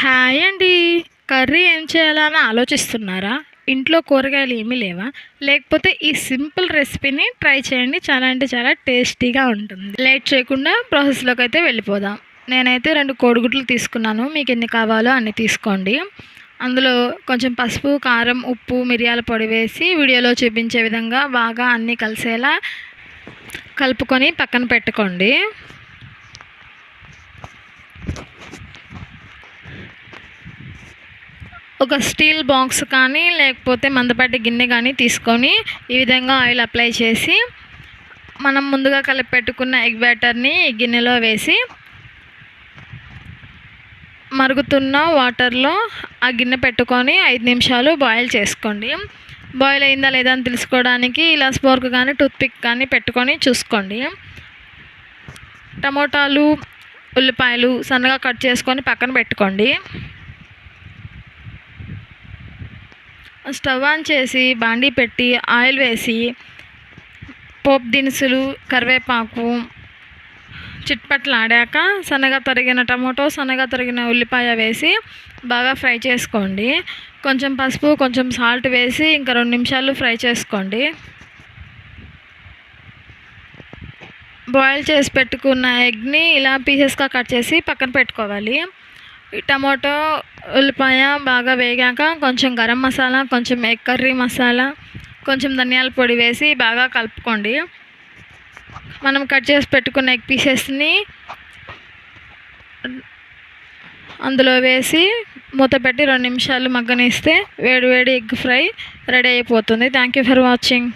Hi అండి. Curry ఏం చేయాలా అని ఆలోచిస్తున్నారా? ఇంట్లో కూరగాయలు ఏమీ లేవా? లేకపోతే ఈ సింపుల్ రెసిపీని ట్రై చేయండి. చాలా అంటే చాలా టేస్టీగా ఉంటుంది. లేట్ చేయకుండా ప్రాసెస్‌లోకి అయితే వెళ్ళిపోదాం. నేనైతే 2 కోడిగుడ్లు తీసుకున్నాను. మీకు ఎన్ని కావాలో అన్ని తీసుకోండి. అందులో కొంచెం పసుపు, కారం, ఉప్పు, మిరియాల పొడి వేసి వీడియోలో చూపించే విధంగా బాగా అన్నీ కలిసేలా కలుపుకొని పక్కన పెట్టుకోండి. ఒక స్టీల్ బాక్స్ కానీ లేకపోతే మందపాటి గిన్నె కానీ తీసుకొని ఈ విధంగా ఆయిల్ అప్లై చేసి మనం ముందుగా కలిపి పెట్టుకున్న ఎగ్ బ్యాటర్ని ఈ గిన్నెలో వేసి మరుగుతున్న వాటర్లో ఆ గిన్నె పెట్టుకొని 5 నిమిషాలు బాయిల్ చేసుకోండి. బాయిల్ అయిందా లేదా అని తెలుసుకోవడానికి ఇలా స్పోర్క్ కానీ టూత్పిక్ కానీ పెట్టుకొని చూసుకోండి. టమోటాలు, ఉల్లిపాయలు సన్నగా కట్ చేసుకొని పక్కన పెట్టుకోండి. స్టవ్ ఆన్ చేసి బాండీ పెట్టి ఆయిల్ వేసి పోపు దినుసులు, కరివేపాకు చిట్పట్లాడాక సన్నగా తరిగిన టమోటో, సన్నగా తరిగిన ఉల్లిపాయ వేసి బాగా ఫ్రై చేసుకోండి. కొంచెం పసుపు, కొంచెం సాల్ట్ వేసి ఇంకా 2 నిమిషాలు ఫ్రై చేసుకోండి. బాయిల్ చేసి పెట్టుకున్న ఎగ్ని ఇలా పీసెస్గా కట్ చేసి పక్కన పెట్టుకోవాలి. ఈ టమాటో, ఉల్లిపాయ బాగా వేగాక కొంచెం గరం మసాలా, కొంచెం ఎగ్ కర్రీ మసాలా, కొంచెం ధనియాల పొడి వేసి బాగా కలుపుకోండి. మనం కట్ చేసి పెట్టుకున్న ఎగ్ పీసెస్ని అందులో వేసి మూత పెట్టి 2 నిమిషాలు మగ్గనిస్తే వేడి వేడి ఎగ్ ఫ్రై రెడీ అయిపోతుంది. Thank you for watching.